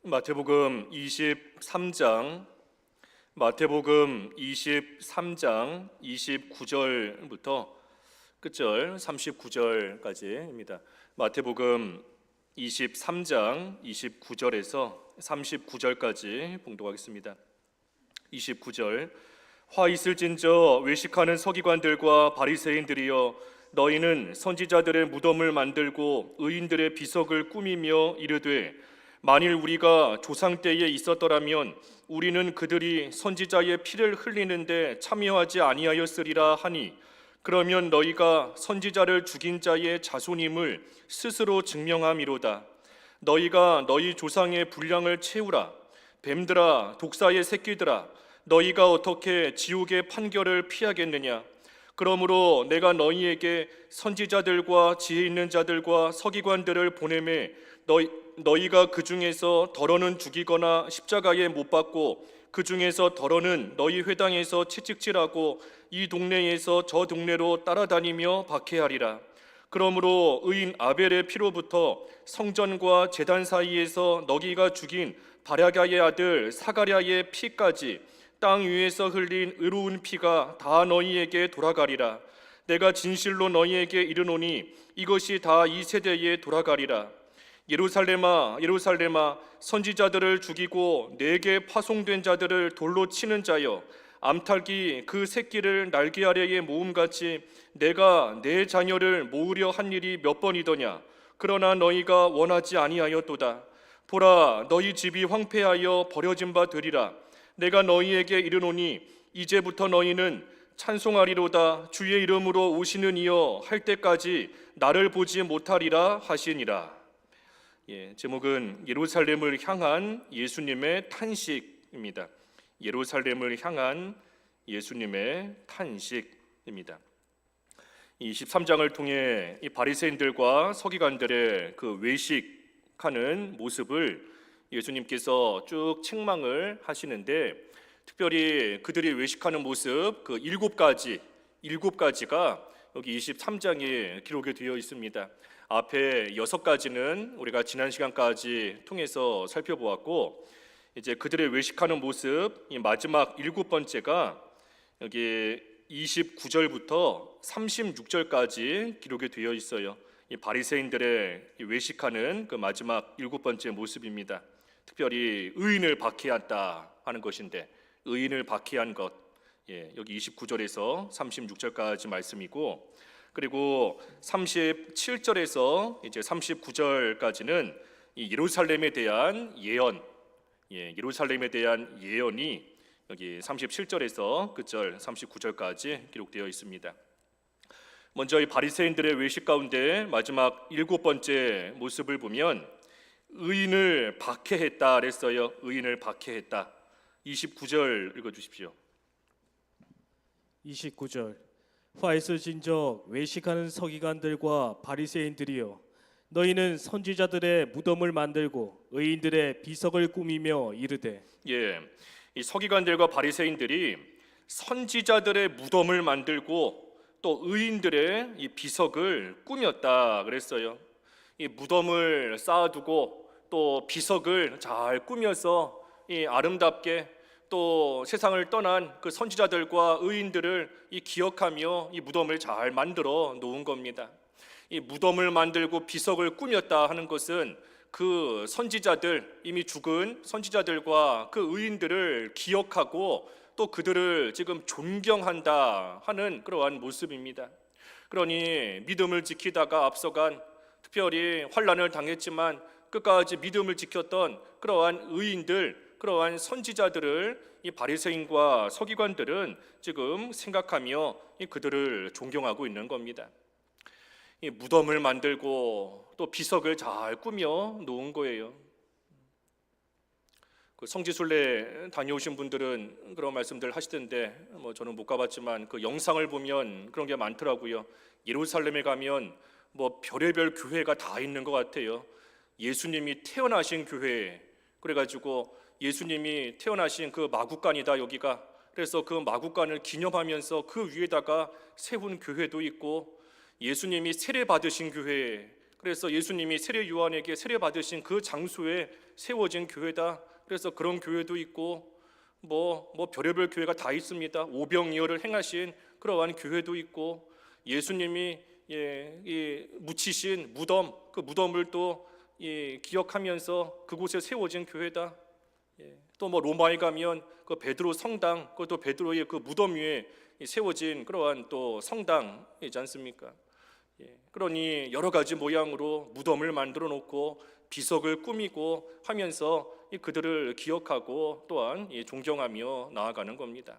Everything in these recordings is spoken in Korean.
마태복음 23장 29절부터 끝절 39절까지입니다. 마태복음 23장 29절에서 39절까지 봉독하겠습니다. 29절. 화 있을진저 외식하는 서기관들과 바리새인들이여, 너희는 선지자들의 무덤을 만들고 의인들의 비석을 꾸미며 이르되, 만일 우리가 조상 때에 있었더라면 우리는 그들이 선지자의 피를 흘리는데 참여하지 아니하였으리라 하니, 그러면 너희가 선지자를 죽인 자의 자손임을 스스로 증명함이로다. 너희가 너희 조상의 분량을 채우라. 뱀들아, 독사의 새끼들아, 너희가 어떻게 지옥의 판결을 피하겠느냐? 그러므로 내가 너희에게 선지자들과 지혜 있는 자들과 서기관들을 보내매 너희가 그 중에서 덜어는 죽이거나 십자가에 못 박고, 그 중에서 덜어는 너희 회당에서 채찍질하고 이 동네에서 저 동네로 따라다니며 박해하리라. 그러므로 의인 아벨의 피로부터 성전과 제단 사이에서 너희가 죽인 바랴가의 아들 사가랴의 피까지 땅 위에서 흘린 의로운 피가 다 너희에게 돌아가리라. 내가 진실로 너희에게 이르노니 이것이 다 이 세대에 돌아가리라. 예루살렘아, 예루살렘아, 선지자들을 죽이고 내게 파송된 자들을 돌로 치는 자여, 암탉이 그 새끼를 날개 아래에 모음같이 내가 내 자녀를 모으려 한 일이 몇 번이더냐? 그러나 너희가 원하지 아니하였도다. 보라, 너희 집이 황폐하여 버려진 바 되리라. 내가 너희에게 이르노니 이제부터 너희는 찬송하리로다. 주의 이름으로 오시는 이여 할 때까지 나를 보지 못하리라 하시니라. 제목은 예루살렘을 향한 예수님의 탄식입니다. 예루살렘을 향한 예수님의 탄식입니다. 이 13장을 통해 이 바리새인들과 서기관들의 그 외식하는 모습을 예수님께서 쭉 책망을 하시는데, 특별히 그들이 외식하는 모습 그 일곱 가지가 여기 23장에 기록이 되어 있습니다. 앞에 6가지는 우리가 지난 시간까지 통해서 살펴보았고, 이제 그들의 외식하는 모습 이 마지막 7번째가 여기 29절부터 36절까지 기록이 되어 있어요. 이 바리새인들의 외식하는 그 마지막 7번째 모습입니다. 특별히 의인을 박해한다 하는 것인데, 의인을 박해한 것, 여기 29절에서 36절까지 말씀이고, 그리고 37절에서 이제 39절까지는 이 예루살렘에 대한 예언, 예루살렘에 대한 예언이 여기 37절에서 끝절 39절까지 기록되어 있습니다. 먼저 이 바리새인들의 외식 가운데 마지막 7번째 모습을 보면 의인을 박해했다 그랬어요. 의인을 박해했다. 29절 읽어주십시오. 29절. 화 있을진저 외식하는 서기관들과 바리새인들이여, 너희는 선지자들의 무덤을 만들고 의인들의 비석을 꾸미며 이르되. 이 서기관들과 바리새인들이 선지자들의 무덤을 만들고 또 의인들의 이 비석을 꾸몄다 그랬어요. 이 무덤을 쌓아두고 또 비석을 잘 꾸며서 이 아름답게 또 세상을 떠난 그 선지자들과 의인들을 이 기억하며 이 무덤을 잘 만들어 놓은 겁니다. 이 무덤을 만들고 비석을 꾸몄다 하는 것은 그 선지자들, 이미 죽은 선지자들과 그 의인들을 기억하고 또 그들을 지금 존경한다 하는 그러한 모습입니다. 그러니 믿음을 지키다가 앞서간, 특별히 환난을 당했지만 끝까지 믿음을 지켰던 그러한 의인들, 그러한 선지자들을 이 바리새인과 서기관들은 지금 생각하며 그들을 존경하고 있는 겁니다. 이 무덤을 만들고 또 비석을 잘 꾸며 놓은 거예요. 그 성지순례 다녀오신 분들은 그런 말씀들 하시던데, 저는 못 가봤지만 그 영상을 보면 그런 게 많더라고요. 예루살렘에 가면 별의별 교회가 다 있는 것 같아요. 예수님이 태어나신 교회, 그래가지고 예수님이 태어나신 그 마구간이다 여기가. 그래서 그 마구간을 기념하면서 그 위에다가 세운 교회도 있고, 예수님이 세례 받으신 교회, 그래서 예수님이 세례 요한에게 세례 받으신 그 장소에 세워진 교회다. 그래서 그런 교회도 있고 뭐 별의별 교회가 다 있습니다. 오병이어를 행하신 그러한 교회도 있고 예수님이 묻히신 무덤, 그 무덤을 또 기억하면서 그곳에 세워진 교회다. 또 로마에 가면 그 베드로 성당, 그것도 베드로의 그 무덤 위에 세워진 그러한 또 성당이지 않습니까? 그러니 여러 가지 모양으로 무덤을 만들어 놓고 비석을 꾸미고 하면서 그들을 기억하고 또한 존경하며 나아가는 겁니다.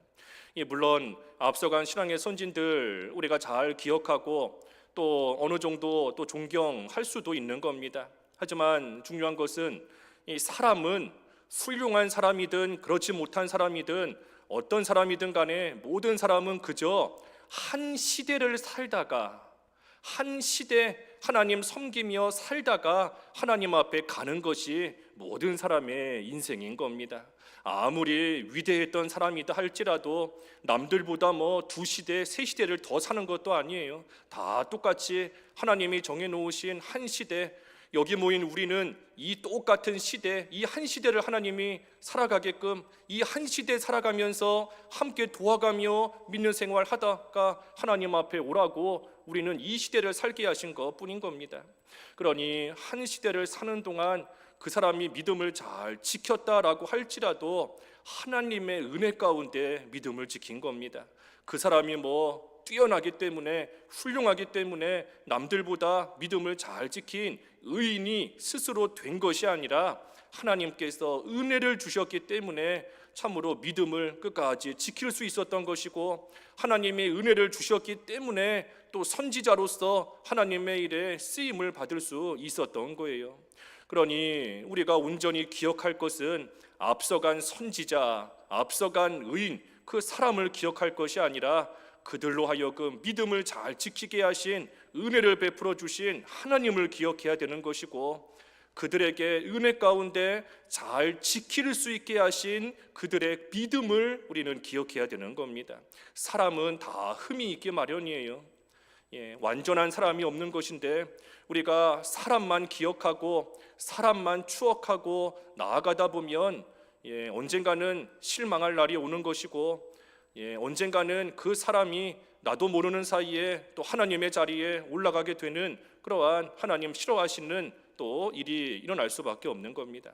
물론 앞서간 신앙의 선진들 우리가 잘 기억하고 또 어느 정도 또 존경할 수도 있는 겁니다. 하지만 중요한 것은 이 사람은 훌륭한 사람이든 그렇지 못한 사람이든 어떤 사람이든 간에 모든 사람은 그저 한 시대를 살다가 한 시대 하나님 섬기며 살다가 하나님 앞에 가는 것이 모든 사람의 인생인 겁니다. 아무리 위대했던 사람이다 할지라도 남들보다 두 시대, 세 시대를 더 사는 것도 아니에요. 다 똑같이 하나님이 정해놓으신 한 시대, 여기 모인 우리는 이 똑같은 시대, 이 한 시대를 하나님이 살아가게끔 이 한 시대 살아가면서 함께 도와가며 믿는 생활 하다가 하나님 앞에 오라고 우리는 이 시대를 살게 하신 것뿐인 겁니다. 그러니 한 시대를 사는 동안 그 사람이 믿음을 잘 지켰다라고 할지라도 하나님의 은혜 가운데 믿음을 지킨 겁니다. 그 사람이 뛰어나기 때문에 훌륭하기 때문에 남들보다 믿음을 잘 지킨 의인이 스스로 된 것이 아니라 하나님께서 은혜를 주셨기 때문에 참으로 믿음을 끝까지 지킬 수 있었던 것이고 하나님의 은혜를 주셨기 때문에 또 선지자로서 하나님의 일에 쓰임을 받을 수 있었던 거예요. 그러니 우리가 온전히 기억할 것은 앞서간 선지자, 앞서간 의인 그 사람을 기억할 것이 아니라 그들로 하여금 믿음을 잘 지키게 하신 은혜를 베풀어 주신 하나님을 기억해야 되는 것이고 그들에게 은혜 가운데 잘 지킬 수 있게 하신 그들의 믿음을 우리는 기억해야 되는 겁니다. 사람은 다 흠이 있기 마련이에요. 완전한 사람이 없는 것인데 우리가 사람만 기억하고 사람만 추억하고 나아가다 보면 언젠가는 실망할 날이 오는 것이고 언젠가는 그 사람이 나도 모르는 사이에 또 하나님의 자리에 올라가게 되는 그러한 하나님 싫어하시는 또 일이 일어날 수밖에 없는 겁니다.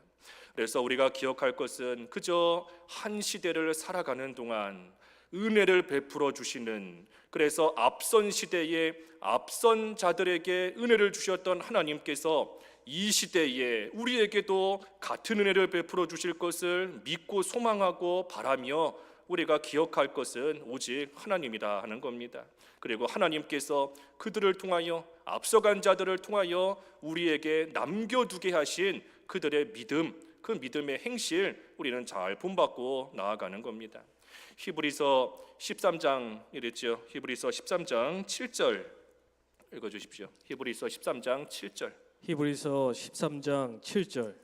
그래서 우리가 기억할 것은 그저 한 시대를 살아가는 동안 은혜를 베풀어 주시는, 그래서 앞선 시대에 앞선 자들에게 은혜를 주셨던 하나님께서 이 시대에 우리에게도 같은 은혜를 베풀어 주실 것을 믿고 소망하고 바라며 우리가 기억할 것은 오직 하나님이다 하는 겁니다. 그리고 하나님께서 그들을 통하여 앞서간 자들을 통하여 우리에게 남겨두게 하신 그들의 믿음, 그 믿음의 행실 우리는 잘 본받고 나아가는 겁니다. 히브리서 13장 이랬죠. 히브리서 13장 7절 읽어주십시오. 히브리서 13장 7절. 히브리서 13장 7절.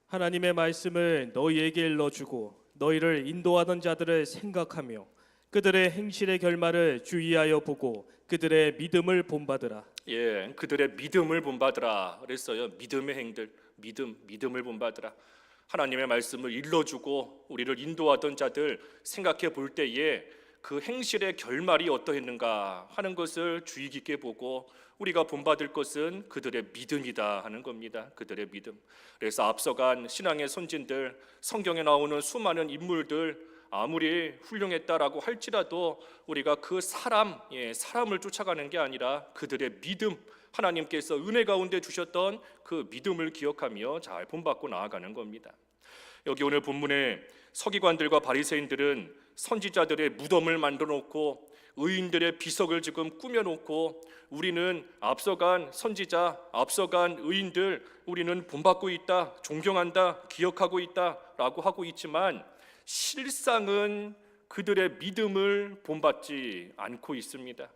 하나님의 말씀을 너희에게 일러주고 너희를 인도하던 자들을 생각하며 그들의 행실의 결말을 주의하여 보고 그들의 믿음을 본받으라. 그들의 믿음을 본받으라 그랬어요. 믿음의 행들, 믿음을 본받으라. 하나님의 말씀을 일러주고 우리를 인도하던 자들 생각해 볼 때에 그 행실의 결말이 어떠했는가 하는 것을 주의 깊게 보고 우리가 본받을 것은 그들의 믿음이다 하는 겁니다. 그들의 믿음. 그래서 앞서간 신앙의 선진들, 성경에 나오는 수많은 인물들 아무리 훌륭했다라고 할지라도 우리가 그 사람을 쫓아가는 게 아니라 그들의 믿음, 하나님께서 은혜 가운데 주셨던 그 믿음을 기억하며 잘 본받고 나아가는 겁니다. 여기 오늘 본문에 서기관들과 바리새인들은 선지자들의 무덤을 만들어 놓고 의인들의 비석을 지금 꾸며 놓고 우리는 앞서간 선지자, 앞서간 의인들 우리는 본받고 있다, 존경한다, 기억하고 있다라고 하고 있지만 실상은 그들의 믿음을 본받지 않고 있습니다.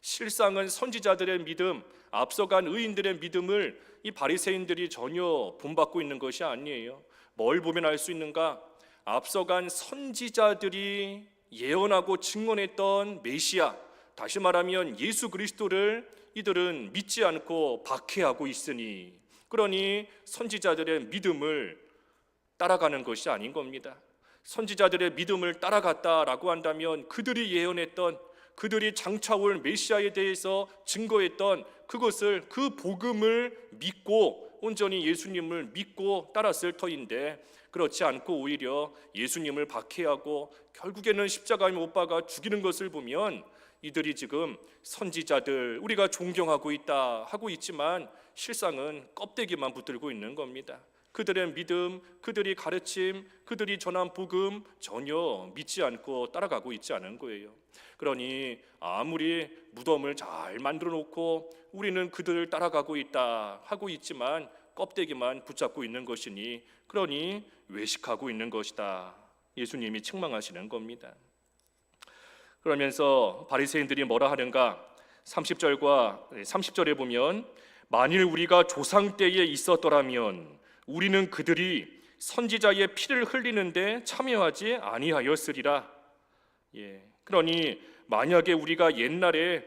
실상은 선지자들의 믿음, 앞서간 의인들의 믿음을 이 바리새인들이 전혀 본받고 있는 것이 아니에요. 뭘 보면 알 수 있는가? 앞서간 선지자들이 예언하고 증언했던 메시아, 다시 말하면 예수 그리스도를 이들은 믿지 않고 박해하고 있으니, 그러니 선지자들의 믿음을 따라가는 것이 아닌 겁니다. 선지자들의 믿음을 따라갔다라고 한다면 그들이 예언했던, 그들이 장차 올 메시아에 대해서 증거했던 그것을, 그 복음을 믿고 온전히 예수님을 믿고 따랐을 터인데, 그렇지 않고 오히려 예수님을 박해하고 결국에는 십자가에 못 박아 죽이는 것을 보면 이들이 지금 선지자들, 우리가 존경하고 있다 하고 있지만 실상은 껍데기만 붙들고 있는 겁니다. 그들의 믿음, 그들이 가르침, 그들이 전한 복음 전혀 믿지 않고 따라가고 있지 않은 거예요. 그러니 아무리 무덤을 잘 만들어 놓고 우리는 그들을 따라가고 있다 하고 있지만 껍데기만 붙잡고 있는 것이니, 그러니 외식하고 있는 것이다, 예수님이 책망하시는 겁니다. 그러면서 바리새인들이 뭐라 하는가? 30절에 보면, 만일 우리가 조상 때에 있었더라면 우리는 그들이 선지자의 피를 흘리는데 참여하지 아니하였으리라. 그러니 만약에 우리가 옛날에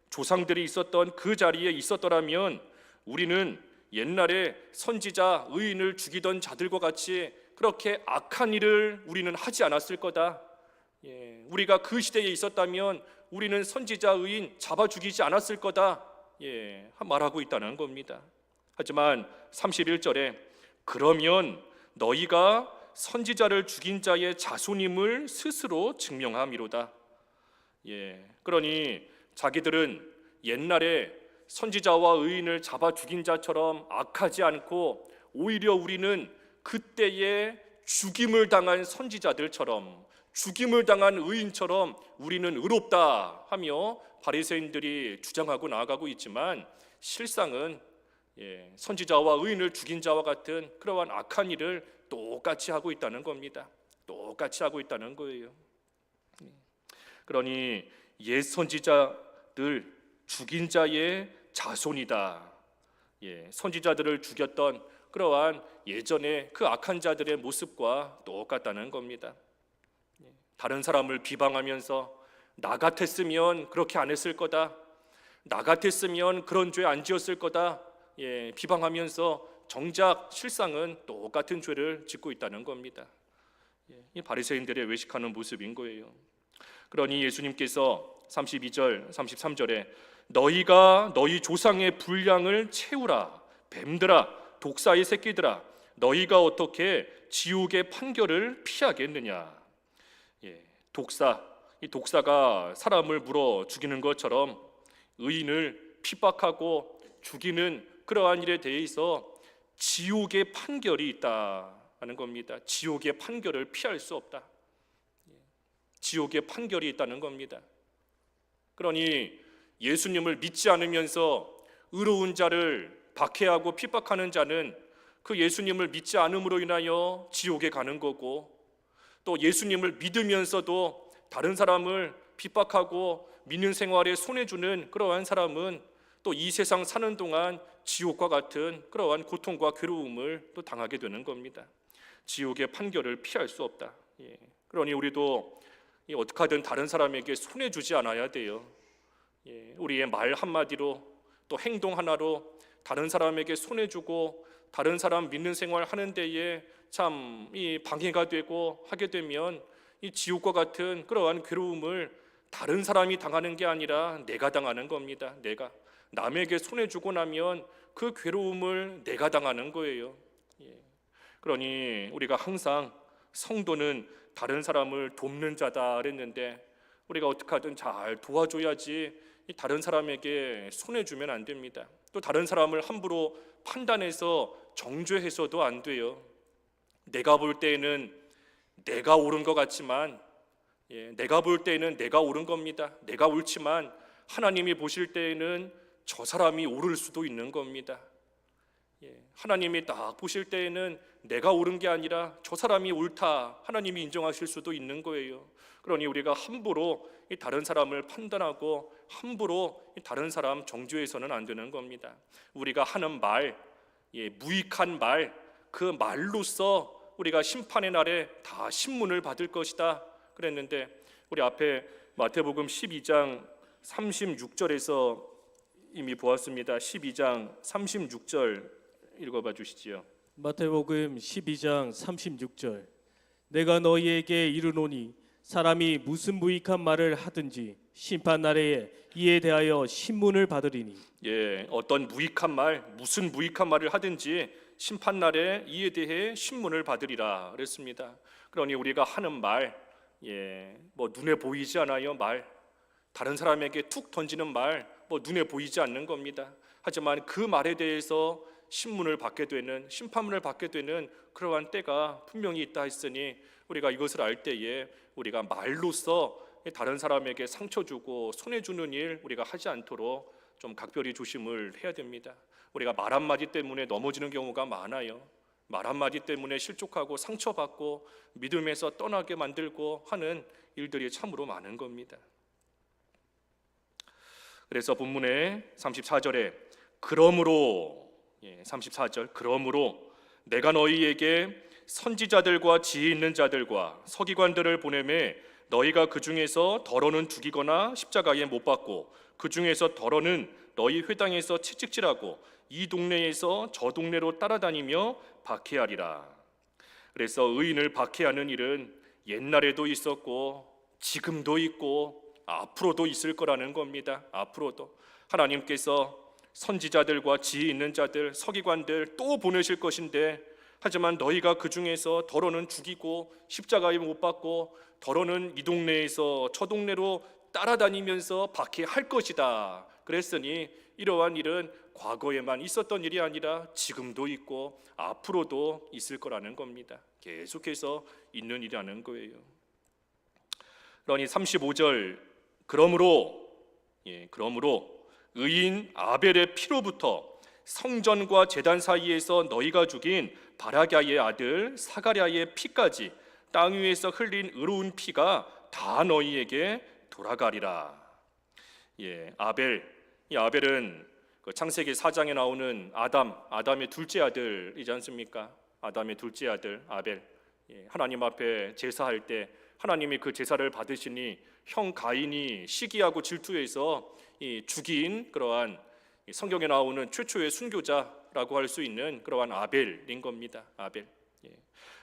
조상들이 있었던 그 자리에 있었더라면 우리는 옛날에 선지자 의인을 죽이던 자들과 같이 그렇게 악한 일을 우리는 하지 않았을 거다. 우리가 그 시대에 있었다면 우리는 선지자 의인 잡아 죽이지 않았을 거다, 말하고 있다는 겁니다. 하지만 31절에 그러면 너희가 선지자를 죽인 자의 자손임을 스스로 증명함이로다. 그러니 자기들은 옛날에 선지자와 의인을 잡아 죽인 자처럼 악하지 않고 오히려 우리는 그때에 죽임을 당한 선지자들처럼, 죽임을 당한 의인처럼 우리는 의롭다 하며 바리새인들이 주장하고 나아가고 있지만 실상은 선지자와 의인을 죽인 자와 같은 그러한 악한 일을 똑같이 하고 있다는 겁니다. 똑같이 하고 있다는 거예요. 그러니 옛 선지자들 죽인 자의 자손이다. 선지자들을 죽였던 그러한 예전의 그 악한 자들의 모습과 똑같다는 겁니다. 다른 사람을 비방하면서 나 같았으면 그렇게 안 했을 거다, 나 같았으면 그런 죄 안 지었을 거다, 비방하면서 정작 실상은 똑같은 죄를 짓고 있다는 겁니다. 이 바리새인들의 외식하는 모습인 거예요. 그러니 예수님께서 32절, 33절에 너희가 너희 조상의 분량을 채우라, 뱀들아, 독사의 새끼들아, 너희가 어떻게 지옥의 판결을 피하겠느냐. 이 독사가 사람을 물어 죽이는 것처럼 의인을 핍박하고 죽이는 그러한 일에 대해서 지옥의 판결이 있다는 겁니다. 지옥의 판결을 피할 수 없다. 지옥의 판결이 있다는 겁니다. 그러니 예수님을 믿지 않으면서 의로운 자를 박해하고 핍박하는 자는 그 예수님을 믿지 않음으로 인하여 지옥에 가는 거고, 또 예수님을 믿으면서도 다른 사람을 핍박하고 믿는 생활에 손해주는 그러한 사람은 또 이 세상 사는 동안 지옥과 같은 그러한 고통과 괴로움을 또 당하게 되는 겁니다. 지옥의 판결을 피할 수 없다. 그러니 우리도 어떻게 하든 다른 사람에게 손해주지 않아야 돼요. 우리의 말 한마디로 또 행동 하나로 다른 사람에게 손해주고 다른 사람 믿는 생활 하는 데에 참 이 방해가 되고 하게 되면 이 지옥과 같은 그러한 괴로움을 다른 사람이 당하는 게 아니라 내가 당하는 겁니다. 내가 남에게 손해주고 나면 그 괴로움을 내가 당하는 거예요. 그러니 우리가 항상 성도는 다른 사람을 돕는 자다 그랬는데 우리가 어떻게 하든 잘 도와줘야지 다른 사람에게 손해주면 안 됩니다. 또 다른 사람을 함부로 판단해서 정죄해서도 안 돼요. 내가 볼 때에는 내가 옳은 것 같지만, 내가 볼 때에는 내가 옳은 겁니다. 내가 옳지만 하나님이 보실 때에는 저 사람이 옳을 수도 있는 겁니다. 하나님이 딱 보실 때에는 내가 옳은 게 아니라 저 사람이 옳다, 하나님이 인정하실 수도 있는 거예요. 그러니 우리가 함부로 다른 사람을 판단하고 함부로 다른 사람 정죄해서는 안 되는 겁니다. 우리가 하는 말, 무익한 말, 그 말로써 우리가 심판의 날에 다 신문을 받을 것이다 그랬는데, 우리 앞에 마태복음 12장 36절에서 이미 보았습니다. 12장 36절 읽어봐 주시지요. 마태복음 12장 36절. 내가 너희에게 이르노니 사람이 무슨 무익한 말을 하든지 심판 날에 이에 대하여 신문을 받으리니. 예, 어떤 무익한 말, 무슨 무익한 말을 하든지 심판 날에 이에 대해 신문을 받으리라 그랬습니다. 그러니 우리가 하는 말, 뭐 눈에 보이지 않아요 말, 다른 사람에게 툭 던지는 말, 뭐 눈에 보이지 않는 겁니다. 하지만 그 말에 대해서 신문을 받게 되는, 심판문을 받게 되는 그러한 때가 분명히 있다 했으니 우리가 이것을 알 때에 우리가 말로써 다른 사람에게 상처 주고 손해 주는 일 우리가 하지 않도록 좀 각별히 조심을 해야 됩니다. 우리가 말 한마디 때문에 넘어지는 경우가 많아요. 말 한마디 때문에 실족하고 상처받고 믿음에서 떠나게 만들고 하는 일들이 참으로 많은 겁니다. 그래서 본문의 34절에 그러므로, 34절, 그러므로 내가 너희에게 선지자들과 지혜 있는 자들과 서기관들을 보내매 너희가 그 중에서 더러는 죽이거나 십자가에 못 박고 그 중에서 더러는 너희 회당에서 채찍질하고 이 동네에서 저 동네로 따라다니며 박해하리라. 그래서 의인을 박해하는 일은 옛날에도 있었고 지금도 있고 앞으로도 있을 거라는 겁니다. 앞으로도 하나님께서 선지자들과 지혜 있는 자들, 서기관들 또 보내실 것인데, 하지만 너희가 그 중에서 더러는 죽이고 십자가에 못 박고 더러는 이 동네에서 저 동네로 따라다니면서 박해할 것이다 그랬으니 이러한 일은 과거에만 있었던 일이 아니라 지금도 있고 앞으로도 있을 거라는 겁니다. 계속해서 있는 일이라는 거예요. 그러니 35절 그러므로 의인 아벨의 피로부터 성전과 제단 사이에서 너희가 죽인 바라갸의 아들 사가랴의 피까지 땅 위에서 흘린 의로운 피가 다 너희에게 돌아가리라. 이 아벨은 그 창세기 4장에 나오는 아담의 둘째 아들이지 않습니까? 아담의 둘째 아들 아벨. 하나님 앞에 제사할 때 하나님이 그 제사를 받으시니 형 가인이 시기하고 질투해서 죽인 그러한 성경에 나오는 최초의 순교자라고 할 수 있는 그러한 아벨인 겁니다. 아벨.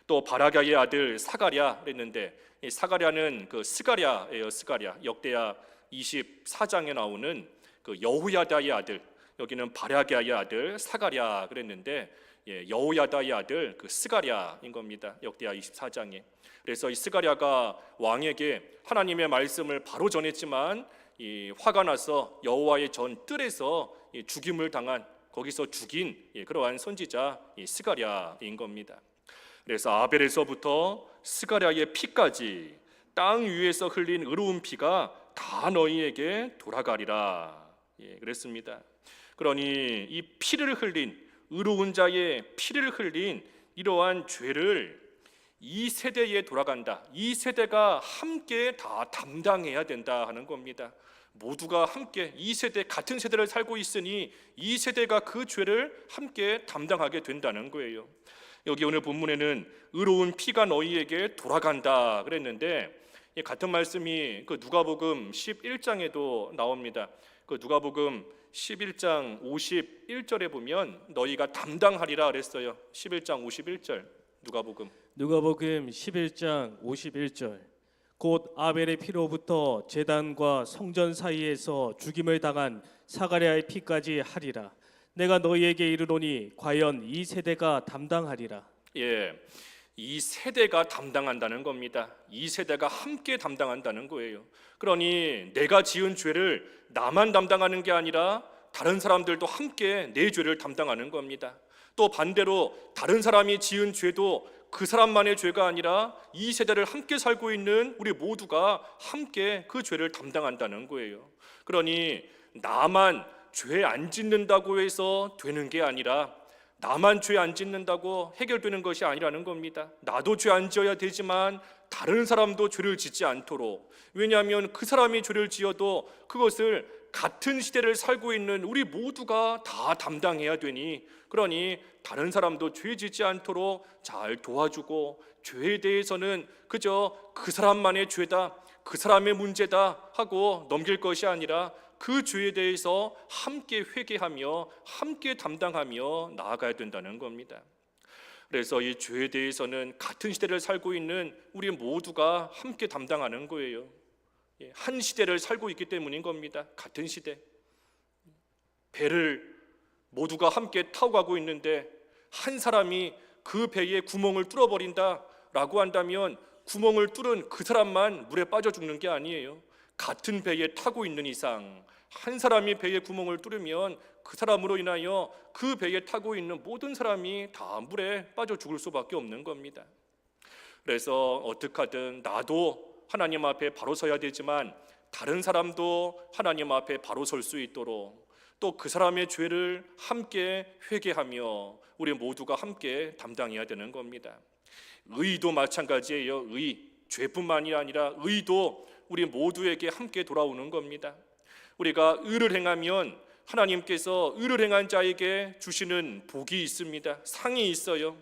또 바라갸의 아들 사가랴 그랬는데 이 사가랴는 그 스가랴예요. 스가랴. 역대하 24장에 나오는 그 여호야다의 아들, 여기는 바라갸의 아들 사가랴 그랬는데 여호야다의 아들 그 스가랴인 겁니다. 역대하 24장에. 그래서 이 스가랴가 왕에게 하나님의 말씀을 바로 전했지만 이 화가 나서 여호와의 전 뜰에서 죽임을 당한, 거기서 죽인 그러한 선지자 스가랴인 겁니다. 그래서 아벨에서부터 스가랴의 피까지 땅 위에서 흘린 의로운 피가 다 너희에게 돌아가리라. 그랬습니다. 그러니 이 피를 흘린, 의로운 자의 피를 흘린 이러한 죄를 이 세대에 돌아간다. 이 세대가 함께 다 담당해야 된다 하는 겁니다. 모두가 함께 이 세대, 같은 세대를 살고 있으니 이 세대가 그 죄를 함께 담당하게 된다는 거예요. 여기 오늘 본문에는 의로운 피가 너희에게 돌아간다 그랬는데 같은 말씀이 그 누가복음 11장에도 나옵니다. 그 누가복음 11장 51절에 보면 너희가 담당하리라 그랬어요. 11장 51절 누가복음 11장 51절. 곧 아벨의 피로부터 제단과 성전 사이에서 죽임을 당한 사가랴의 피까지 하리라. 내가 너희에게 이르노니 과연 이 세대가 담당하리라. 이 세대가 담당한다는 겁니다. 이 세대가 함께 담당한다는 거예요. 그러니 내가 지은 죄를 나만 담당하는 게 아니라 다른 사람들도 함께 내 죄를 담당하는 겁니다. 또 반대로 다른 사람이 지은 죄도 그 사람만의 죄가 아니라 이 세대를 함께 살고 있는 우리 모두가 함께 그 죄를 담당한다는 거예요. 그러니 나만 죄 안 짓는다고 해서 되는 게 아니라, 나만 죄 안 짓는다고 해결되는 것이 아니라는 겁니다. 나도 죄 안 지어야 되지만 다른 사람도 죄를 짓지 않도록, 왜냐하면 그 사람이 죄를 지어도 그것을 같은 시대를 살고 있는 우리 모두가 다 담당해야 되니, 그러니 다른 사람도 죄 짓지 않도록 잘 도와주고, 죄에 대해서는 그저 그 사람만의 죄다, 그 사람의 문제다 하고 넘길 것이 아니라 그 죄에 대해서 함께 회개하며 함께 담당하며 나아가야 된다는 겁니다. 그래서 이 죄에 대해서는 같은 시대를 살고 있는 우리 모두가 함께 담당하는 거예요. 한 시대를 살고 있기 때문인 겁니다. 같은 시대. 배를 모두가 함께 타고 가고 있는데 한 사람이 그 배에 구멍을 뚫어버린다라고 한다면 구멍을 뚫은 그 사람만 물에 빠져 죽는 게 아니에요. 같은 배에 타고 있는 이상 한 사람이 배에 구멍을 뚫으면 그 사람으로 인하여 그 배에 타고 있는 모든 사람이 다 물에 빠져 죽을 수밖에 없는 겁니다. 그래서 어떻게 하든 나도 하나님 앞에 바로 서야 되지만 다른 사람도 하나님 앞에 바로 설 수 있도록 또 그 사람의 죄를 함께 회개하며 우리 모두가 함께 담당해야 되는 겁니다. 의도 마찬가지예요. 죄뿐만이 아니라 의도 우리 모두에게 함께 돌아오는 겁니다. 우리가 의를 행하면 하나님께서 의를 행한 자에게 주시는 복이 있습니다. 상이 있어요.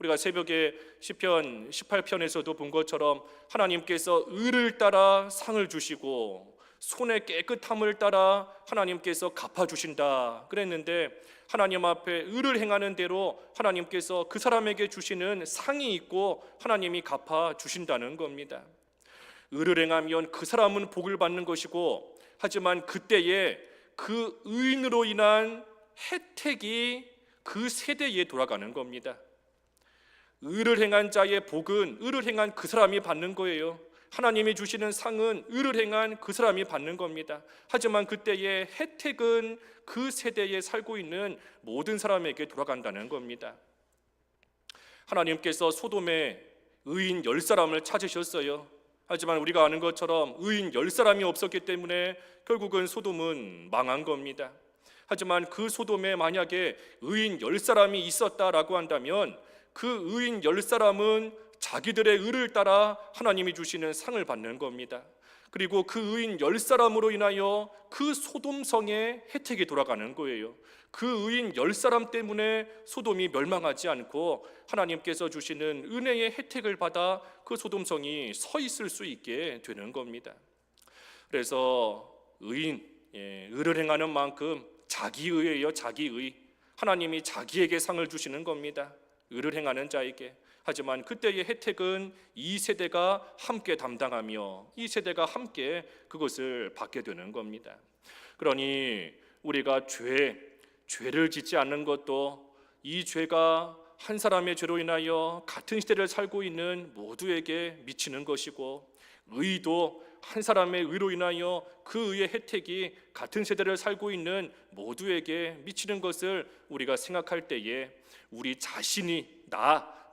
우리가 새벽에 시편 18편에서도 본 것처럼 하나님께서 의를 따라 상을 주시고 손의 깨끗함을 따라 하나님께서 갚아주신다 그랬는데 하나님 앞에 의를 행하는 대로 하나님께서 그 사람에게 주시는 상이 있고 하나님이 갚아주신다는 겁니다. 의를 행하면 그 사람은 복을 받는 것이고 하지만 그때에 그 의인으로 인한 혜택이 그 세대에 돌아가는 겁니다. 의를 행한 자의 복은 의를 행한 그 사람이 받는 거예요. 하나님이 주시는 상은 의를 행한 그 사람이 받는 겁니다. 하지만 그때의 혜택은 그 세대에 살고 있는 모든 사람에게 돌아간다는 겁니다. 하나님께서 소돔에 의인 10사람을 찾으셨어요. 하지만 우리가 아는 것처럼 의인 10사람이 없었기 때문에 결국은 소돔은 망한 겁니다. 하지만 그 소돔에 만약에 의인 10사람이 있었다라고 한다면 그 의인 10사람은 자기들의 의를 따라 하나님이 주시는 상을 받는 겁니다. 그리고 그 의인 10사람으로 인하여 그 소돔성의 혜택이 돌아가는 거예요. 그 의인 10사람 때문에 소돔이 멸망하지 않고 하나님께서 주시는 은혜의 혜택을 받아 그 소돔성이 서 있을 수 있게 되는 겁니다. 그래서 의를 행하는 만큼 자기의예요. 자기의. 하나님이 자기에게 상을 주시는 겁니다. 의를 행하는 자에게. 하지만 그때의 혜택은 이 세대가 함께 담당하며 이 세대가 함께 그것을 받게 되는 겁니다. 그러니 우리가 죄를 짓지 않는 것도 이 죄가 한 사람의 죄로 인하여 같은 시대를 살고 있는 모두에게 미치는 것이고 의도 한 사람의 의로 인하여 그 의의 혜택이 같은 세대를 살고 있는 모두에게 미치는 것을 우리가 생각할 때에 우리 자신이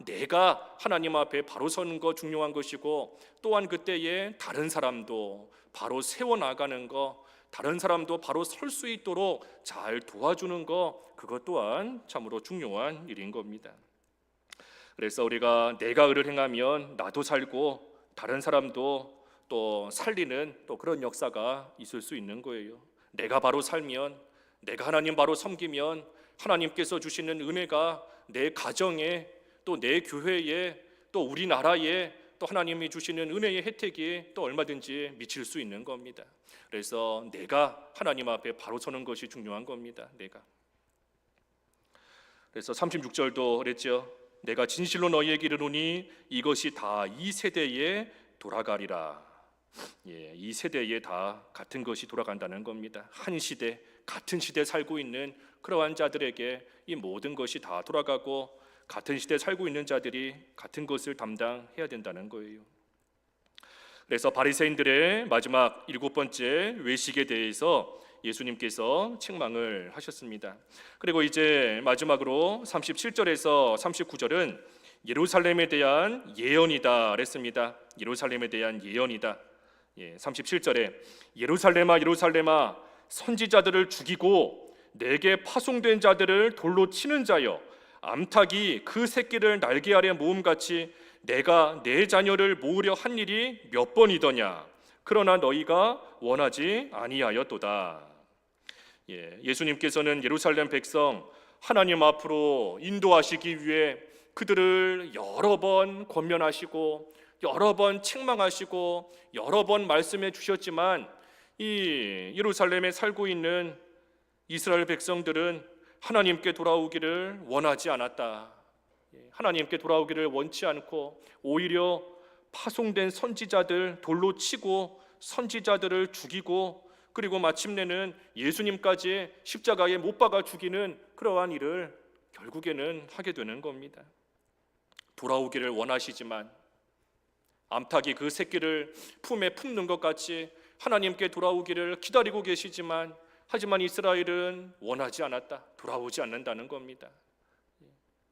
내가 하나님 앞에 바로 서는 거 중요한 것이고 또한 그때에 다른 사람도 바로 세워나가는 거 다른 사람도 바로 설 수 있도록 잘 도와주는 거 그것 또한 참으로 중요한 일인 겁니다. 그래서 우리가 내가 의를 행하면 나도 살고 다른 사람도 또 살리는 또 그런 역사가 있을 수 있는 거예요. 내가 바로 살면 내가 하나님 바로 섬기면 하나님께서 주시는 은혜가 내 가정에 또 내 교회에 또 우리나라에 또 하나님이 주시는 은혜의 혜택이 또 얼마든지 미칠 수 있는 겁니다. 그래서 내가 하나님 앞에 바로 서는 것이 중요한 겁니다. 그래서 36절도 그랬죠. 내가 진실로 너희에게 이르노니 이것이 다 이 세대에 돌아가리라. 이 세대에 다 같은 것이 돌아간다는 겁니다. 한 시대, 같은 시대에 살고 있는 그러한 자들에게 이 모든 것이 다 돌아가고 같은 시대에 살고 있는 자들이 같은 것을 담당해야 된다는 거예요. 그래서 바리새인들의 마지막 7번째 외식에 대해서 예수님께서 책망을 하셨습니다. 그리고 이제 마지막으로 37절에서 39절은 예루살렘에 대한 예언이다 그랬습니다. 예루살렘에 대한 예언이다. 37절에 예루살렘아 예루살렘아 선지자들을 죽이고 내게 파송된 자들을 돌로 치는 자여 암탉이 그 새끼를 날개 아래 모음같이 내가 내 자녀를 모으려 한 일이 몇 번이더냐 그러나 너희가 원하지 아니하였도다. 예수님께서는 예루살렘 백성 하나님 앞으로 인도하시기 위해 그들을 여러 번 권면하시고 여러 번 책망하시고 여러 번 말씀해 주셨지만 이 예루살렘에 살고 있는 이스라엘 백성들은 하나님께 돌아오기를 원하지 않았다. 하나님께 돌아오기를 원치 않고 오히려 파송된 선지자들 돌로 치고 선지자들을 죽이고 그리고 마침내는 예수님까지 십자가에 못 박아 죽이는 그러한 일을 결국에는 하게 되는 겁니다. 돌아오기를 원하시지만 암탉이 그 새끼를 품에 품는 것 같이 하나님께 돌아오기를 기다리고 계시지만 하지만 이스라엘은 원하지 않았다. 돌아오지 않는다는 겁니다.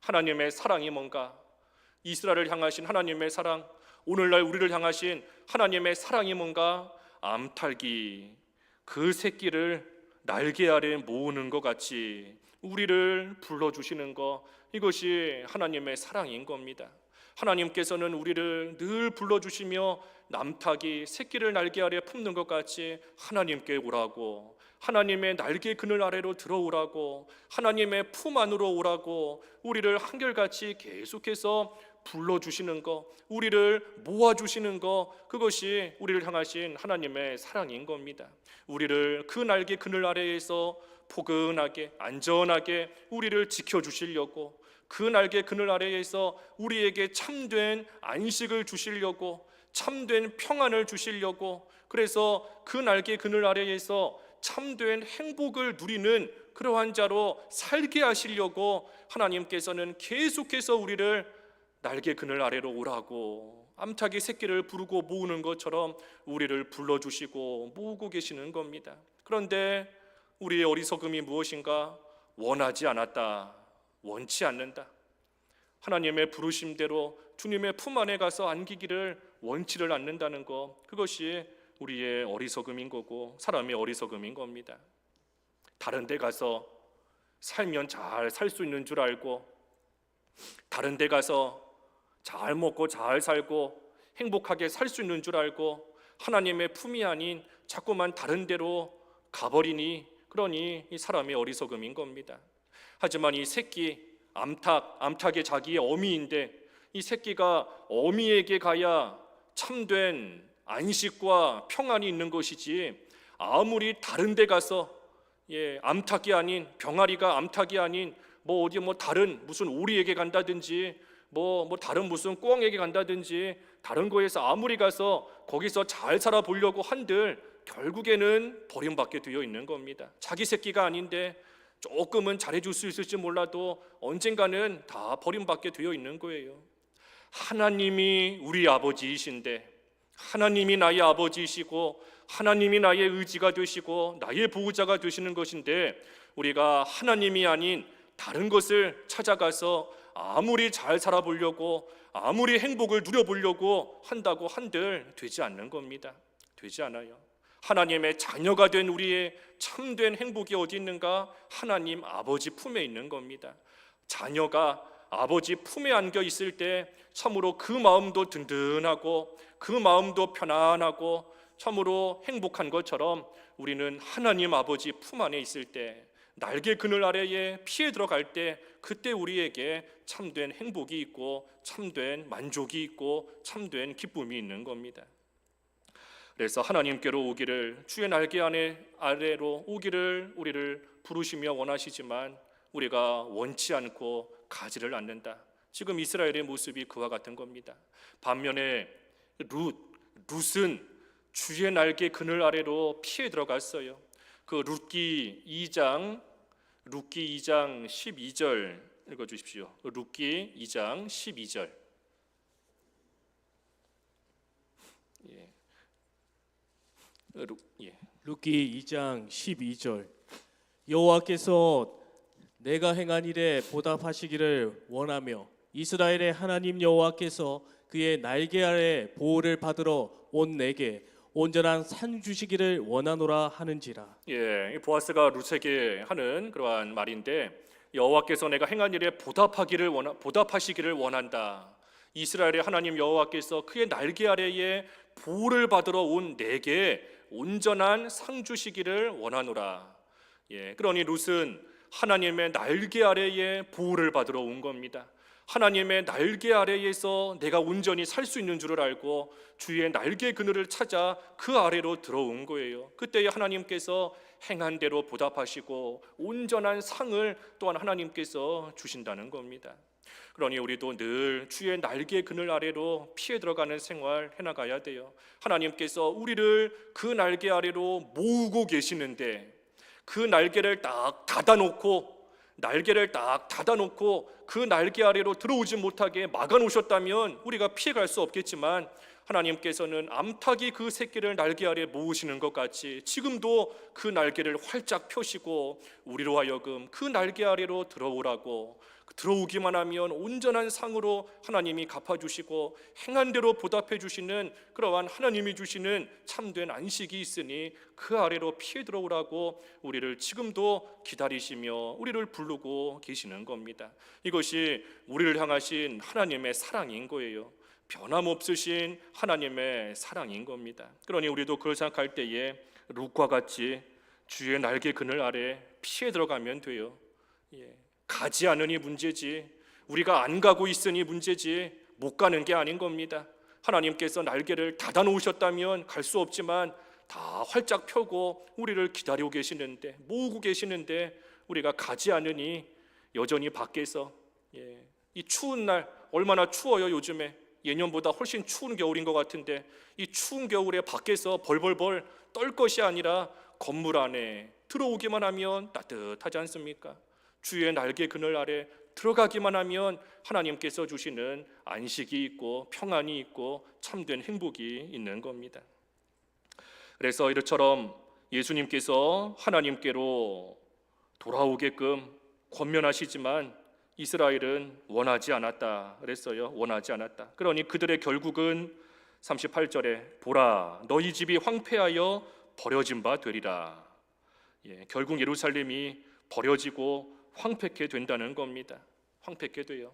하나님의 사랑이 뭔가? 이스라엘을 향하신 하나님의 사랑, 오늘날 우리를 향하신 하나님의 사랑이 뭔가? 암탉이 그 새끼를 날개 아래 모으는 것 같이 우리를 불러주시는 것, 이것이 하나님의 사랑인 겁니다. 하나님께서는 우리를 늘 불러주시며 암탉이 새끼를 날개 아래 품는 것 같이 하나님께 오라고, 하나님의 날개 그늘 아래로 들어오라고, 하나님의 품 안으로 오라고 우리를 한결같이 계속해서 불러주시는 것, 우리를 모아주시는 것, 그것이 우리를 향하신 하나님의 사랑인 겁니다. 우리를 그 날개 그늘 아래에서 포근하게 안전하게 우리를 지켜주시려고, 그 날개 그늘 아래에서 우리에게 참된 안식을 주시려고, 참된 평안을 주시려고, 그래서 그 날개 그늘 아래에서 참된 행복을 누리는 그러한 자로 살게 하시려고 하나님께서는 계속해서 우리를 날개 그늘 아래로 오라고 암탉이 새끼를 부르고 모으는 것처럼 우리를 불러주시고 모으고 계시는 겁니다. 그런데 우리의 어리석음이 무엇인가? 원하지 않았다, 원치 않는다. 하나님의 부르심대로 주님의 품 안에 가서 안기기를 원치를 않는다는 것, 그것이 우리의 어리석음인 거고 사람의 어리석음인 겁니다. 다른 데 가서 살면 잘 살 수 있는 줄 알고, 다른 데 가서 잘 먹고 잘 살고 행복하게 살 수 있는 줄 알고 하나님의 품이 아닌 자꾸만 다른 데로 가버리니, 그러니 이 사람의 어리석음인 겁니다. 하지만 이 새끼 암탉이 자기의 어미인데 이 새끼가 어미에게 가야 참된 안식과 평안이 있는 것이지, 아무리 다른 데 가서 암탉이 아닌, 병아리가 암탉이 아닌 어디 다른 무슨 오리에게 간다든지 다른 무슨 꿩에게 간다든지 다른 거에서 아무리 가서 거기서 잘 살아보려고 한들 결국에는 버림받게 되어 있는 겁니다. 자기 새끼가 아닌데 조금은 잘해줄 수 있을지 몰라도 언젠가는 다 버림받게 되어 있는 거예요. 하나님이 우리 아버지이신데, 하나님이 나의 아버지이시고 하나님이 나의 의지가 되시고 나의 보호자가 되시는 것인데, 우리가 하나님이 아닌 다른 것을 찾아가서 아무리 잘 살아보려고 아무리 행복을 누려보려고 한다고 한들 되지 않는 겁니다. 되지 않아요. 하나님의 자녀가 된 우리의 참된 행복이 어디 있는가? 하나님 아버지 품에 있는 겁니다. 자녀가 아버지 품에 안겨 있을 때 참으로 그 마음도 든든하고 그 마음도 편안하고 참으로 행복한 것처럼, 우리는 하나님 아버지 품 안에 있을 때, 날개 그늘 아래에 피해 들어갈 때, 그때 우리에게 참된 행복이 있고 참된 만족이 있고 참된 기쁨이 있는 겁니다. 그래서 하나님께로 오기를, 주의 날개 아래로 오기를 우리를 부르시며 원하시지만 우리가 원치 않고 가지를 않는다. 지금 이스라엘의 모습이 그와 같은 겁니다. 반면에 룻은 주의 날개 그늘 아래로 피해 들어갔어요. 그 룻기 2장 12절 읽어주십시오. 룻기 2장 12절. 룻기 2장 12절. 여호와께서 내가 행한 일에 보답하시기를 원하며 이스라엘의 하나님 여호와께서 그의 날개 아래 보호를 받으러 온 내게 온전한 상 주시기를 원하노라 하는지라. 보아스가 룻에게 하는 그러한 말인데, 여호와께서 내가 행한 일에 보답하시기를 원한다. 이스라엘의 하나님 여호와께서 그의 날개 아래에 보호를 받으러 온 내게 온전한 상 주시기를 원하노라. 그러니 룻은 하나님의 날개 아래에 보호를 받으러 온 겁니다. 하나님의 날개 아래에서 내가 온전히 살 수 있는 줄을 알고 주의 날개 그늘을 찾아 그 아래로 들어온 거예요. 그때 하나님께서 행한 대로 보답하시고 온전한 상을 또한 하나님께서 주신다는 겁니다. 그러니 우리도 늘 주의 날개 그늘 아래로 피해 들어가는 생활 해나가야 돼요. 하나님께서 우리를 그 날개 아래로 모으고 계시는데 그 날개를 딱 닫아놓고 그 날개 아래로 들어오지 못하게 막아놓으셨다면 우리가 피해갈 수 없겠지만 하나님께서는 암탉이 그 새끼를 날개 아래 모으시는 것 같이 지금도 그 날개를 활짝 펴시고 우리로 하여금 그 날개 아래로 들어오라고, 들어오기만 하면 온전한 상으로 하나님이 갚아주시고 행한 대로 보답해 주시는 그러한 하나님이 주시는 참된 안식이 있으니 그 아래로 피해 들어오라고 우리를 지금도 기다리시며 우리를 부르고 계시는 겁니다. 이것이 우리를 향하신 하나님의 사랑인 거예요. 변함없으신 하나님의 사랑인 겁니다. 그러니 우리도 그걸 생각할 때에 룻과 같이 주의 날개 그늘 아래 피해 들어가면 돼요. 가지 않으니 문제지, 우리가 안 가고 있으니 문제지 못 가는 게 아닌 겁니다. 하나님께서 날개를 닫아 놓으셨다면 갈 수 없지만 다 활짝 펴고 우리를 기다리고 계시는데, 모으고 계시는데 우리가 가지 않으니 여전히 밖에서 이 추운 날, 얼마나 추워요. 요즘에 예년보다 훨씬 추운 겨울인 것 같은데 이 추운 겨울에 밖에서 벌벌벌 떨 것이 아니라 건물 안에 들어오기만 하면 따뜻하지 않습니까? 주의 날개 그늘 아래 들어가기만 하면 하나님께서 주시는 안식이 있고 평안이 있고 참된 행복이 있는 겁니다. 그래서 이처럼 예수님께서 하나님께로 돌아오게끔 권면하시지만 이스라엘은 원하지 않았다 그랬어요. 원하지 않았다. 그러니 그들의 결국은 38절에 보라 너희 집이 황폐하여 버려진 바 되리라. 결국 예루살렘이 버려지고 황폐케 된다는 겁니다. 황폐케 돼요.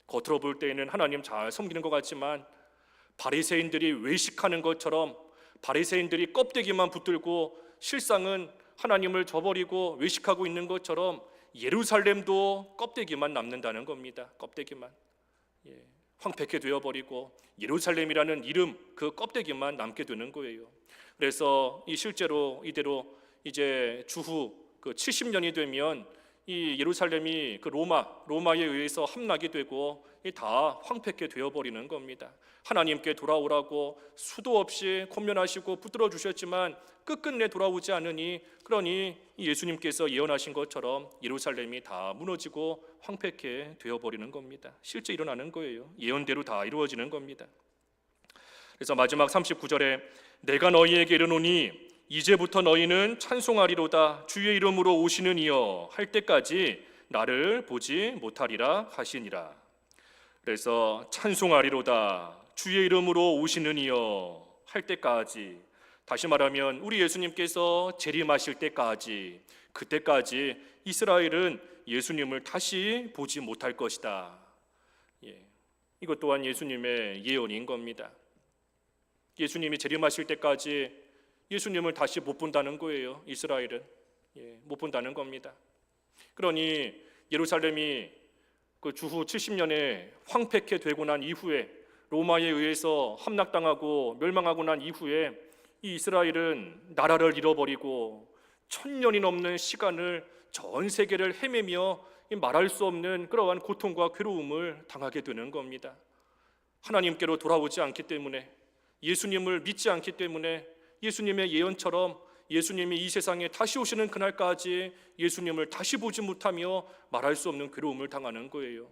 겉으로 볼 때에는 하나님 잘 섬기는 것 같지만 바리새인들이 외식하는 것처럼 바리새인들이 껍데기만 붙들고 실상은 하나님을 저버리고 외식하고 있는 것처럼 예루살렘도 껍데기만 남는다는 겁니다. 껍데기만. 황폐케 되어버리고 예루살렘이라는 이름 그 껍데기만 남게 되는 거예요. 그래서 실제로 이대로 이제 주후 그 70년이 되면 이 예루살렘이 그 로마에 의해서 함락이 되고 다 황폐케 되어버리는 겁니다. 하나님께 돌아오라고 수도 없이 권면하시고 붙들어 주셨지만 끝끝내 돌아오지 않으니, 그러니 예수님께서 예언하신 것처럼 예루살렘이 다 무너지고 황폐케 되어버리는 겁니다. 실제 일어나는 거예요. 예언대로 다 이루어지는 겁니다. 그래서 마지막 39절에 내가 너희에게 이르노니 이제부터 너희는 찬송하리로다 주의 이름으로 오시는 이여 할 때까지 나를 보지 못하리라 하시니라. 그래서 찬송하리로다 주의 이름으로 오시는 이여 할 때까지, 다시 말하면 우리 예수님께서 재림하실 때까지, 그때까지 이스라엘은 예수님을 다시 보지 못할 것이다. 이것 또한 예수님의 예언인 겁니다. 예수님이 재림하실 때까지 예수님을 다시 못 본다는 거예요. 이스라엘은 못 본다는 겁니다. 그러니 예루살렘이 그 주후 70년에 황폐케 되고 난 이후에, 로마에 의해서 함락당하고 멸망하고 난 이후에 이 이스라엘은 나라를 잃어버리고 1000년이 넘는 시간을 전 세계를 헤매며 말할 수 없는 그러한 고통과 괴로움을 당하게 되는 겁니다. 하나님께로 돌아오지 않기 때문에, 예수님을 믿지 않기 때문에, 예수님의 예언처럼 예수님이 이 세상에 다시 오시는 그날까지 예수님을 다시 보지 못하며 말할 수 없는 괴로움을 당하는 거예요.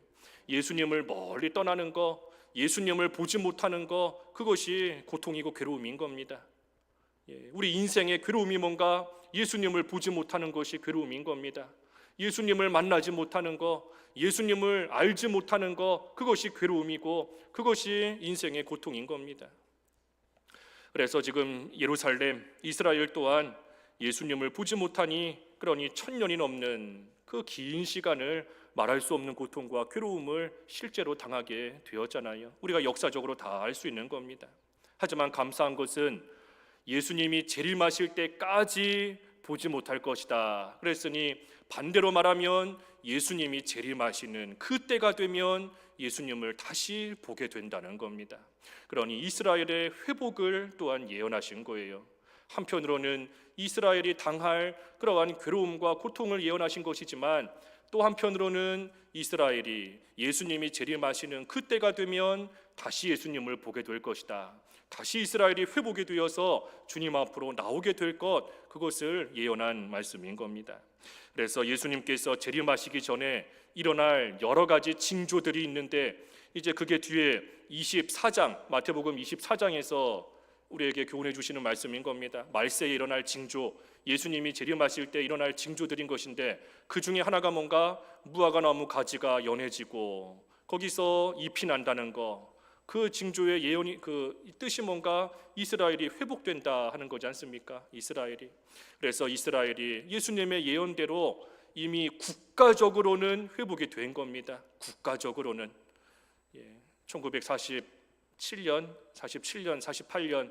예수님을 멀리 떠나는 거, 예수님을 보지 못하는 거, 그것이 고통이고 괴로움인 겁니다. 우리 인생의 괴로움이 뭔가 예수님을 보지 못하는 것이 괴로움인 겁니다. 예수님을 만나지 못하는 거, 예수님을 알지 못하는 거, 그것이 괴로움이고 그것이 인생의 고통인 겁니다. 그래서 지금 예루살렘, 이스라엘 또한 예수님을 보지 못하니, 그러니 1000년이 넘는 그 긴 시간을 말할 수 없는 고통과 괴로움을 실제로 당하게 되었잖아요. 우리가 역사적으로 다 알 수 있는 겁니다. 하지만 감사한 것은 예수님이 재림하실 때까지 보지 못할 것이다. 그랬으니 반대로 말하면 예수님이 재림하시는 그 때가 되면 예수님을 다시 보게 된다는 겁니다. 그러니 이스라엘의 회복을 또한 예언하신 거예요. 한편으로는 이스라엘이 당할 그러한 괴로움과 고통을 예언하신 것이지만 또 한편으로는 이스라엘이 예수님이 재림하시는 그 때가 되면 다시 예수님을 보게 될 것이다. 다시 이스라엘이 회복이 되어서 주님 앞으로 나오게 될 것, 그것을 예언한 말씀인 겁니다. 그래서 예수님께서 재림하시기 전에 일어날 여러 가지 징조들이 있는데 이제 그게 뒤에 24장 마태복음 24장에서 우리에게 교훈해 주시는 말씀인 겁니다. 말세에 일어날 징조, 예수님이 재림하실 때 일어날 징조들인 것인데 그 중에 하나가 뭔가 무화과 나무 가지가 연해지고 거기서 잎이 난다는 거, 그 징조의 예언이 그 뜻이 뭔가 이스라엘이 회복된다 하는 거지 않습니까? 이스라엘이. 그래서 이스라엘이 예수님의 예언대로 이미 국가적으로는 회복이 된 겁니다. 국가적으로는 1947년, 48년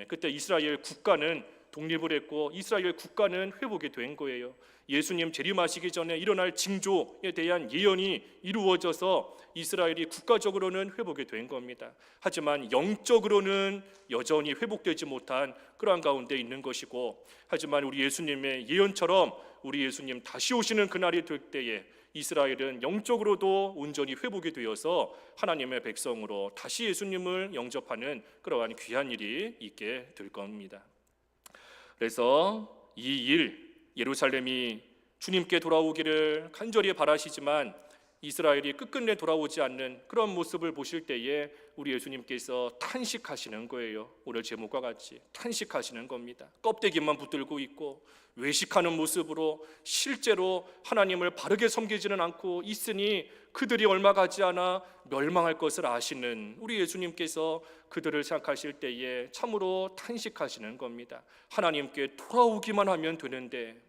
그때 이스라엘 국가는 독립을 했고 이스라엘 국가는 회복이 된 거예요. 예수님 재림하시기 전에 일어날 징조에 대한 예언이 이루어져서 이스라엘이 국가적으로는 회복이 된 겁니다. 하지만 영적으로는 여전히 회복되지 못한 그러한 가운데 있는 것이고, 하지만 우리 예수님의 예언처럼 우리 예수님 다시 오시는 그날이 될 때에 이스라엘은 영적으로도 온전히 회복이 되어서 하나님의 백성으로 다시 예수님을 영접하는 그러한 귀한 일이 있게 될 겁니다. 그래서 이 일, 예루살렘이 주님께 돌아오기를 간절히 바라시지만 이스라엘이 끝끝내 돌아오지 않는 그런 모습을 보실 때에 우리 예수님께서 탄식하시는 거예요. 오늘 제목과 같이 탄식하시는 겁니다. 껍데기만 붙들고 있고 외식하는 모습으로 실제로 하나님을 바르게 섬기지는 않고 있으니 그들이 얼마 가지 않아 멸망할 것을 아시는 우리 예수님께서 그들을 생각하실 때에 참으로 탄식하시는 겁니다. 하나님께 돌아오기만 하면 되는데,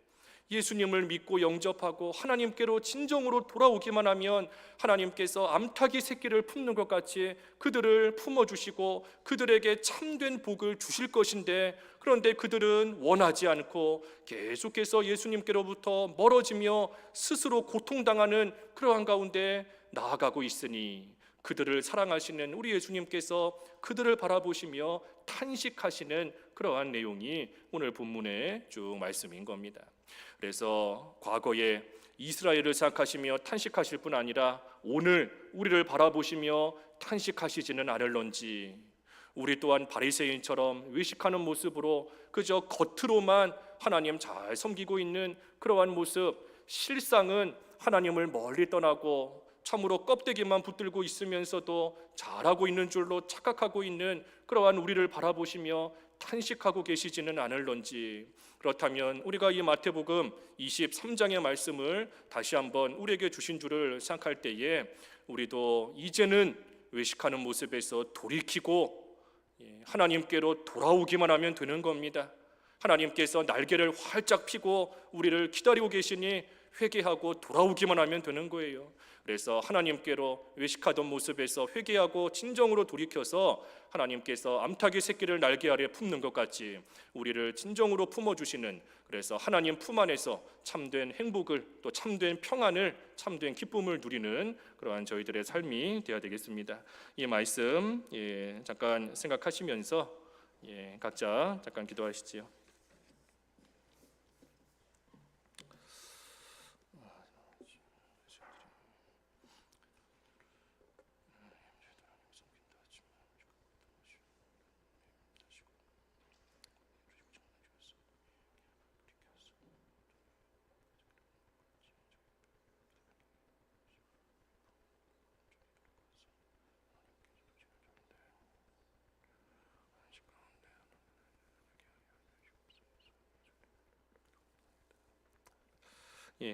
예수님을 믿고 영접하고 하나님께로 진정으로 돌아오기만 하면 하나님께서 암탉이 새끼를 품는 것 같이 그들을 품어주시고 그들에게 참된 복을 주실 것인데, 그런데 그들은 원하지 않고 계속해서 예수님께로부터 멀어지며 스스로 고통당하는 그러한 가운데 나아가고 있으니 그들을 사랑하시는 우리 예수님께서 그들을 바라보시며 탄식하시는 그러한 내용이 오늘 본문의 쭉 말씀인 겁니다. 그래서 과거에 이스라엘을 생각하시며 탄식하실 뿐 아니라 오늘 우리를 바라보시며 탄식하시지는 않을런지, 우리 또한 바리새인처럼 외식하는 모습으로 그저 겉으로만 하나님 잘 섬기고 있는 그러한 모습, 실상은 하나님을 멀리 떠나고 참으로 껍데기만 붙들고 있으면서도 잘하고 있는 줄로 착각하고 있는 그러한 우리를 바라보시며 탄식하고 계시지는 않을런지. 그렇다면 우리가 이 마태복음 23장의 말씀을 다시 한번 우리에게 주신 줄을 생각할 때에 우리도 이제는 외식하는 모습에서 돌이키고 하나님께로 돌아오기만 하면 되는 겁니다. 하나님께서 날개를 활짝 펴고 우리를 기다리고 계시니 회개하고 돌아오기만 하면 되는 거예요. 그래서 하나님께로 외식하던 모습에서 회개하고 진정으로 돌이켜서 하나님께서 암탉의 새끼를 날개 아래 품는 것 같이 우리를 진정으로 품어주시는, 그래서 하나님 품 안에서 참된 행복을, 또 참된 평안을, 참된 기쁨을 누리는 그러한 저희들의 삶이 되어야 되겠습니다. 이 말씀 잠깐 생각하시면서 각자 잠깐 기도하시지요.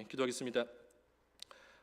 기도하겠습니다.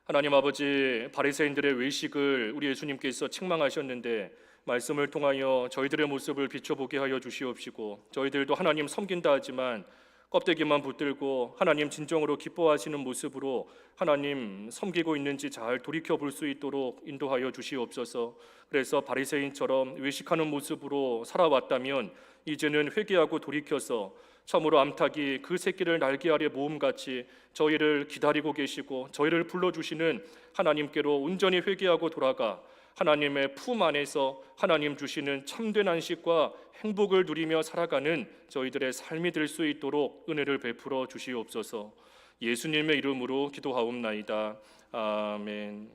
하나님 아버지, 바리새인들의 외식을 우리 예수님께서 책망하셨는데 말씀을 통하여 저희들의 모습을 비춰보게 하여 주시옵시고, 저희들도 하나님 섬긴다 하지만 껍데기만 붙들고 하나님 진정으로 기뻐하시는 모습으로 하나님 섬기고 있는지 잘 돌이켜 볼 수 있도록 인도하여 주시옵소서. 그래서 바리새인처럼 외식하는 모습으로 살아왔다면 이제는 회개하고 돌이켜서 참으로 암탉이 그 새끼를 날개 아래 모음같이 저희를 기다리고 계시고 저희를 불러주시는 하나님께로 온전히 회개하고 돌아가 하나님의 품 안에서 하나님 주시는 참된 안식과 행복을 누리며 살아가는 저희들의 삶이 될 수 있도록 은혜를 베풀어 주시옵소서. 예수님의 이름으로 기도하옵나이다. 아멘.